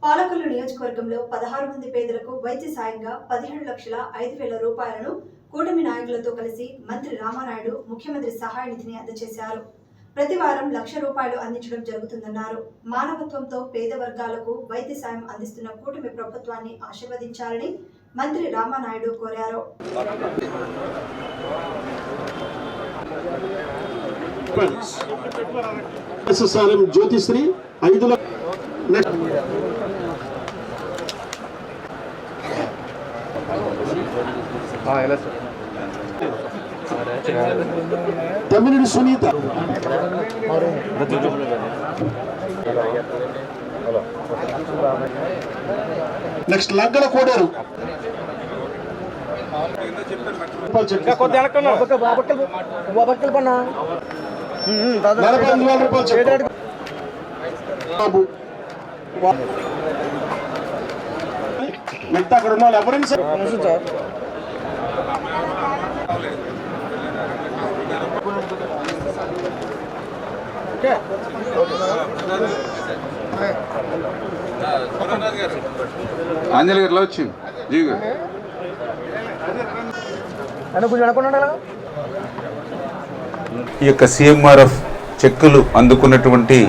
పాలకొల్లు నియోజకవర్గంలో 16 మంది పేదలకు వైద్య సాయంగా 17,05,000 రూపాయలను కూటమి నాయకులతో కలిసి మంత్రి రామానాయుడు ముఖ్యమంత్రి సహాయ నిధిని అందజేశారు. ప్రతి వారం 1,00,000 రూపాయలు అందించడం జరుగుతుందన్నారు. మానవత్వంతో పేద వర్గాలకు వైద్య సాయం అందిస్తున్న కూటమి ప్రభుత్వాన్ని ఆశీర్వదించాలని మంత్రి రామానాయుడు కోరారు. జ్యోతిశ్రీ 5 తమిళ సునీత నెక్స్ట్ లగ్గల కోడారు బాబు మిగతా అక్కడ ఉన్న వాళ్ళు ఎవరైనా సార్ ఆంజలి గారు వచ్చింది జీ గారు ఈ యొక్క CMRF చెక్కులు అందుకున్నటువంటి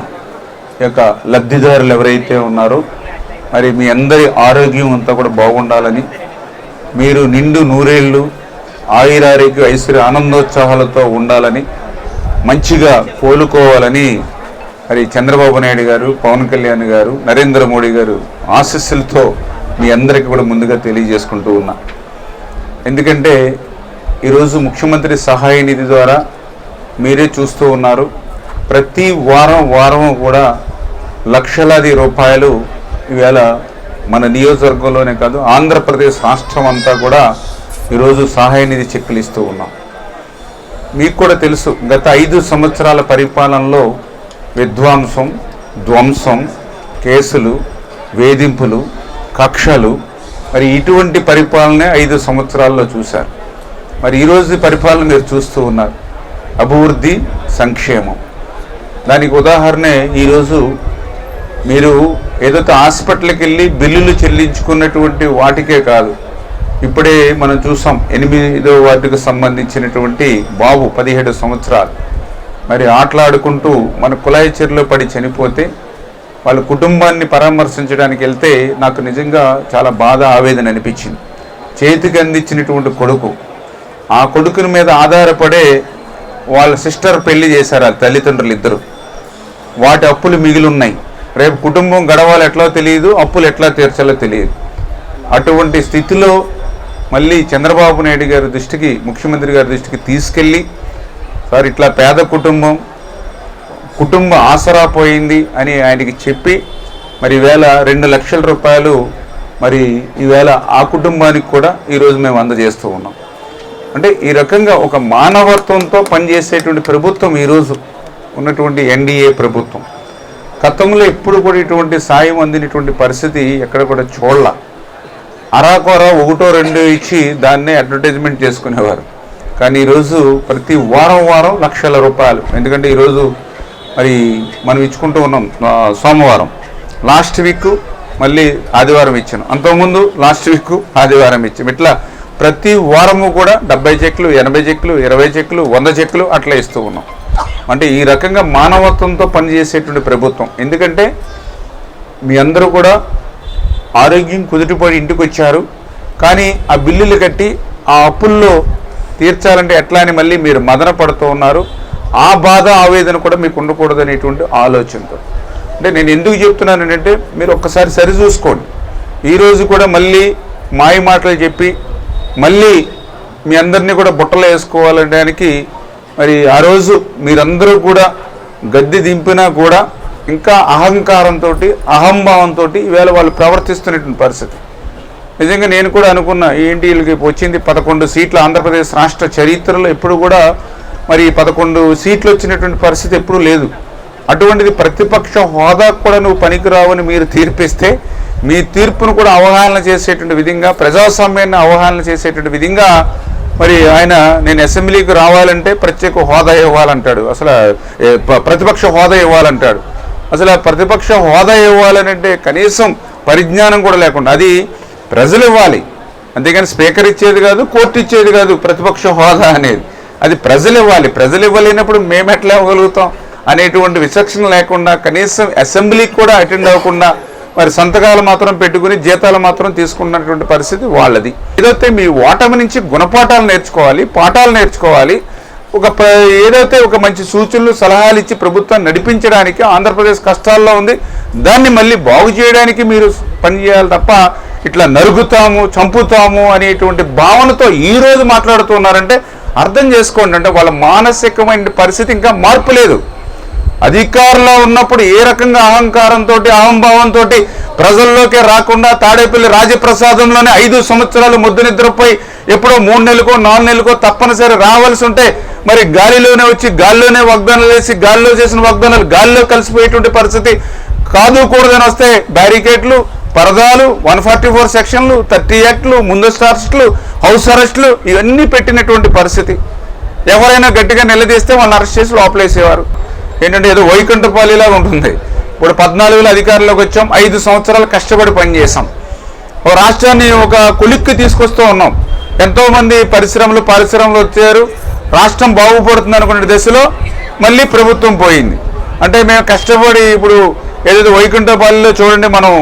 యొక్క లబ్ధిదారులు ఎవరైతే ఉన్నారో మరి మీ అందరి ఆరోగ్యం అంతా కూడా బాగుండాలని, మీరు నిండు నూరేళ్ళు ఆయురారోగ్య ఐశ్వర్య ఆనందోత్సాహాలతో ఉండాలని, మంచిగా కోలుకోవాలని మరి చంద్రబాబు నాయుడు గారు, పవన్ కళ్యాణ్ గారు, నరేంద్ర మోడీ గారు ఆశీస్సులతో మీ అందరికీ కూడా ముందుగా తెలియజేసుకుంటూ ఉన్నా. ఎందుకంటే ఈరోజు ముఖ్యమంత్రి సహాయ నిధి ద్వారా మీరే చూస్తూ ఉన్నారు, ప్రతి వారం కూడా లక్షలాది రూపాయలు ఈవేళ మన నియోజకవర్గంలోనే కాదు ఆంధ్రప్రదేశ్ రాష్ట్రం అంతా కూడా ఈరోజు సహాయ నిధి చెక్కులు ఇస్తూ ఉన్నాం. మీకు కూడా తెలుసు, గత 5 సంవత్సరాల పరిపాలనలో విధ్వంసం, ధ్వంసం, కేసులు, వేధింపులు, కక్షలు, మరి ఇటువంటి పరిపాలనే 5 సంవత్సరాల్లో చూశారు. మరి ఈరోజు పరిపాలన మీరు చూస్తూ ఉన్నారు, అభివృద్ధి, సంక్షేమం. దానికి ఉదాహరణే ఈరోజు మీరు ఏదైతే హాస్పిటల్కి వెళ్ళి బిల్లులు చెల్లించుకున్నటువంటి వాటికే కాదు, ఇప్పుడే మనం చూసాం 8వ వార్డుకు సంబంధించినటువంటి బాబు 17 సంవత్సరాలు మరి ఆటలాడుకుంటూ మన కుళాయి చెరువులో పడి చనిపోతే వాళ్ళ కుటుంబాన్ని పరామర్శించడానికి వెళ్తే నాకు నిజంగా చాలా బాధ, ఆవేదన అనిపించింది. చేతికి అందించినటువంటి కొడుకు, ఆ కొడుకుని మీద ఆధారపడే వాళ్ళ సిస్టర్ పెళ్లి చేశారు ఆ తల్లిదండ్రులు ఇద్దరు. వాటి అప్పులు మిగిలిన్నాయి. రేపు కుటుంబం గడవాలో ఎట్లా తెలియదు, అప్పులు ఎట్లా తీర్చాలో తెలియదు. అటువంటి స్థితిలో మళ్ళీ చంద్రబాబు నాయుడు గారి దృష్టికి, ముఖ్యమంత్రి గారి దృష్టికి తీసుకెళ్ళి, సార్ ఇట్లా పేద కుటుంబ ఆసరా పోయింది అని ఆయనకి చెప్పి మరి ఈవేళ 2 లక్షల రూపాయలు మరి ఈవేళ ఆ కుటుంబానికి కూడా ఈరోజు మేము అందజేస్తూ ఉన్నాం. అంటే ఈ రకంగా ఒక మానవత్వంతో పనిచేసేటువంటి ప్రభుత్వం ఈరోజు ఉన్నటువంటి NDA ప్రభుత్వం. గతంలో ఎప్పుడు కూడా ఇటువంటి సాయం అందినటువంటి పరిస్థితి ఎక్కడ కూడా చూడాల. అరాకొర 1-2 ఇచ్చి దాన్నే అడ్వర్టైజ్మెంట్ చేసుకునేవారు. కానీ ఈరోజు ప్రతి వారం లక్షల రూపాయలు. ఎందుకంటే ఈరోజు మరి మనం ఇచ్చుకుంటూ ఉన్నాం. సోమవారం లాస్ట్ వీక్ మళ్ళీ ఆదివారం ఇచ్చాను, అంతకుముందు లాస్ట్ వీక్ ఆదివారం ఇచ్చాం. ఇట్లా ప్రతి వారము కూడా 70 చెక్లు, 80 చెక్లు, 20 చెక్లు, 100 చెక్లు అట్లా ఇస్తూ ఉన్నాం. అంటే ఈ రకంగా మానవత్వంతో పనిచేసేటువంటి ప్రభుత్వం. ఎందుకంటే మీ అందరూ కూడా ఆరోగ్యం కుదుటిపడి ఇంటికి వచ్చారు, కానీ ఆ బిల్లులు కట్టి ఆ అప్పుల్లో తీర్చాలంటే ఎట్లా అని మళ్ళీ మీరు మదన పడుతూ ఉన్నారు. ఆ బాధ, ఆవేదన కూడా మీకు ఉండకూడదు అనేటువంటి ఆలోచనతో. అంటే నేను ఎందుకు చెప్తున్నానంటే మీరు ఒక్కసారి సరి చూసుకోండి. ఈరోజు కూడా మళ్ళీ మాయ మాటలు చెప్పి మళ్ళీ మీ అందరినీ కూడా బుట్టలో వేసుకోవాలనడానికి మరి ఆ రోజు మీరందరూ కూడా గద్దె దింపినా కూడా ఇంకా అహంకారంతో, అహంభావంతో ఈవేళ వాళ్ళు ప్రవర్తిస్తున్నటువంటి పరిస్థితి. నిజంగా నేను కూడా అనుకున్నా, ఏంటి వీళ్ళకి వచ్చింది 11 సీట్లు. ఆంధ్రప్రదేశ్ రాష్ట్ర చరిత్రలో ఎప్పుడు కూడా మరి 11 సీట్లు వచ్చినటువంటి పరిస్థితి ఎప్పుడూ లేదు. అటువంటిది ప్రతిపక్ష హోదా కూడా నువ్వు పనికిరావని మీరు తీర్పిస్తే మీ తీర్పును కూడా అవగాహన చేసేటువంటి విధంగా, ప్రజాస్వామ్యాన్ని అవగాహన చేసేటువంటి విధంగా మరి ఆయన నేను అసెంబ్లీకి రావాలంటే ప్రత్యేక హోదా ఇవ్వాలంటాడు, అసలు ప్రతిపక్ష హోదా ఇవ్వాలంటాడు. అసలు ప్రతిపక్ష హోదా ఇవ్వాలనంటే కనీసం పరిజ్ఞానం కూడా లేకుండా. అది ప్రజలు ఇవ్వాలి, అంతేగాని స్పీకర్ ఇచ్చేది కాదు, కోర్టు ఇచ్చేది కాదు ప్రతిపక్ష హోదా అనేది. అది ప్రజలు ఇవ్వాలి. ప్రజలు ఇవ్వలేనప్పుడు మేము ఎట్లా ఇవ్వగలుగుతాం అనేటువంటి విచక్షణ లేకుండా, కనీసం అసెంబ్లీకి కూడా అటెండ్ అవ్వకుండా మరి సంతకాలు మాత్రం పెట్టుకుని జీతాలు మాత్రం తీసుకున్నటువంటి పరిస్థితి వాళ్ళది. ఏదైతే మీ ఓటమి నుంచి గుణపాఠాలు నేర్చుకోవాలి, పాఠాలు నేర్చుకోవాలి. ఏదైతే ఒక మంచి సూచనలు సలహాలు ఇచ్చి ప్రభుత్వాన్ని నడిపించడానికి, ఆంధ్రప్రదేశ్ కష్టాల్లో ఉంది, దాన్ని మళ్ళీ బాగు చేయడానికి మీరు పనిచేయాలి తప్ప ఇట్లా నరుగుతాము, చంపుతాము అనేటువంటి భావనతో ఈరోజు మాట్లాడుతున్నారంటే అర్థం చేసుకోండి. అంటే వాళ్ళ మానసికమైన పరిస్థితి ఇంకా మార్పు లేదు. అధికారంలో ఉన్నప్పుడు ఏ రకంగా అహంకారంతో, అహంభావంతో ప్రజల్లోకి రాకుండా తాడేపల్లి రాజప్రసాదంలోనే 5 సంవత్సరాలు ముద్దు నిద్రపోయి ఎప్పుడో 3 నెలలకో 4 నెలలకో తప్పనిసరి రావాల్సి ఉంటే మరి గాలిలోనే వచ్చి గాల్లోనే వాగ్దానాలు వేసి గాల్లో చేసిన వాగ్దానాలు గాల్లో కలిసిపోయేటువంటి పరిస్థితి కాదు. కూడదని వస్తే బ్యారికేడ్లు, పరదాలు, 144 సెక్షన్లు, 30 యాక్ట్లు, ముందస్తు అరెస్టులు, హౌస్ అరెస్టులు ఇవన్నీ పెట్టినటువంటి పరిస్థితి. ఎవరైనా గట్టిగా నిలదీస్తే వాళ్ళని అరెస్ట్ చేసి లోపలేసేవారు. ఏంటంటే ఏదో వైకుంఠపాలిలాగా ఉంటుంది. ఇప్పుడు 14లో అధికారంలోకి వచ్చాం, 5 సంవత్సరాలు కష్టపడి పనిచేసాం. ఒక రాష్ట్రాన్ని ఒక కొలిక్కి తీసుకొస్తూ ఉన్నాం. ఎంతోమంది పరిశ్రమలు వచ్చారు, రాష్ట్రం బాగుపడుతుంది అనుకునే దశలో మళ్ళీ ప్రభుత్వం పోయింది. అంటే మేము కష్టపడి ఇప్పుడు ఏదైతే వైకుంఠపాలిలో చూడండి, మనం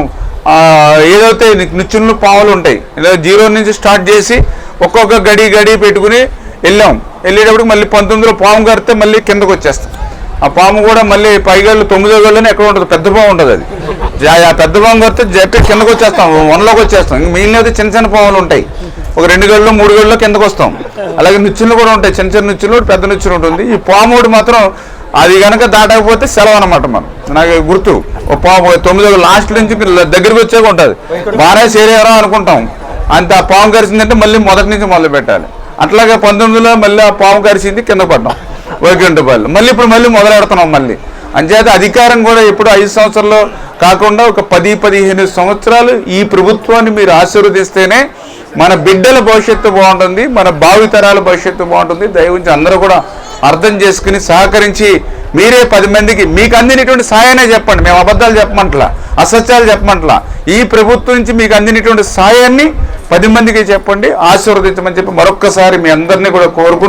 ఏదైతే నిచ్చులు పావులు ఉంటాయి, ఏదో 0 నుంచి స్టార్ట్ చేసి ఒక్కొక్క గడి పెట్టుకుని వెళ్ళేటప్పుడు మళ్ళీ 19లో పాము కడితే మళ్ళీ కిందకు వచ్చేస్తాం. ఆ పాము కూడా మళ్ళీ పైగళ్ళు 9వ గళ్ళనే ఎక్కడ ఉంటుంది, పెద్ద పాము ఉంటుంది. అది ఆ పెద్ద పాము కడితే జట్టు కిందకు వచ్చేస్తాం, 1లోకి వచ్చేస్తాం. ఇంక మిగిలినది చిన్న పాములు ఉంటాయి, ఒక 2 గళ్ళు 3 గళ్ళు కిందకు వస్తాం. అలాగే నిచ్చులు కూడా ఉంటాయి, చిన్న నిచ్చులు, పెద్ద నిచ్చులు ఉంటుంది. ఈ పాముడు మాత్రం అది కనుక దాటకపోతే సెలవు అనమాట. నాకు గుర్తు, ఒక పాము 9వ లాస్ట్ నుంచి దగ్గరికి వచ్చాక ఉంటుంది. బాగా చేరేవరా అనుకుంటాం, అంత ఆ పాము కరిచిందంటే మళ్ళీ మొదటి నుంచి మొదలు పెట్టాలి. అట్లాగే 19లో మళ్ళీ ఆ పాము కరిచింది, కింద పడ్డాం వైకుంఠపాలి. మళ్ళీ ఇప్పుడు మళ్ళీ మొదలెడుతున్నాం మళ్ళీ. అంచేత అధికారం కూడా ఎప్పుడు 5 సంవత్సరాల్లో కాకుండా ఒక 10-15 సంవత్సరాలు ఈ ప్రభుత్వాన్ని మీరు ఆశీర్వదిస్తేనే మన బిడ్డల భవిష్యత్తు బాగుంటుంది, మన భావితరాల భవిష్యత్తు బాగుంటుంది. దయవుంచి అందరూ కూడా అర్థం చేసుకుని సహకరించి మీరే 10 మందికి మీకు అందినటువంటి సాయాన్ని చెప్పండి. మేము అబద్ధాలు చెప్పమంటలా, అసత్యాలు చెప్పమంటలా. ఈ ప్రభుత్వం నుంచి మీకు అందినటువంటి సాయాన్ని 10 మందికి చెప్పండి, ఆశీర్వదించమని చెప్పి మరొక్కసారి మీ అందరినీ కూడా కోరుకుంటున్నాను.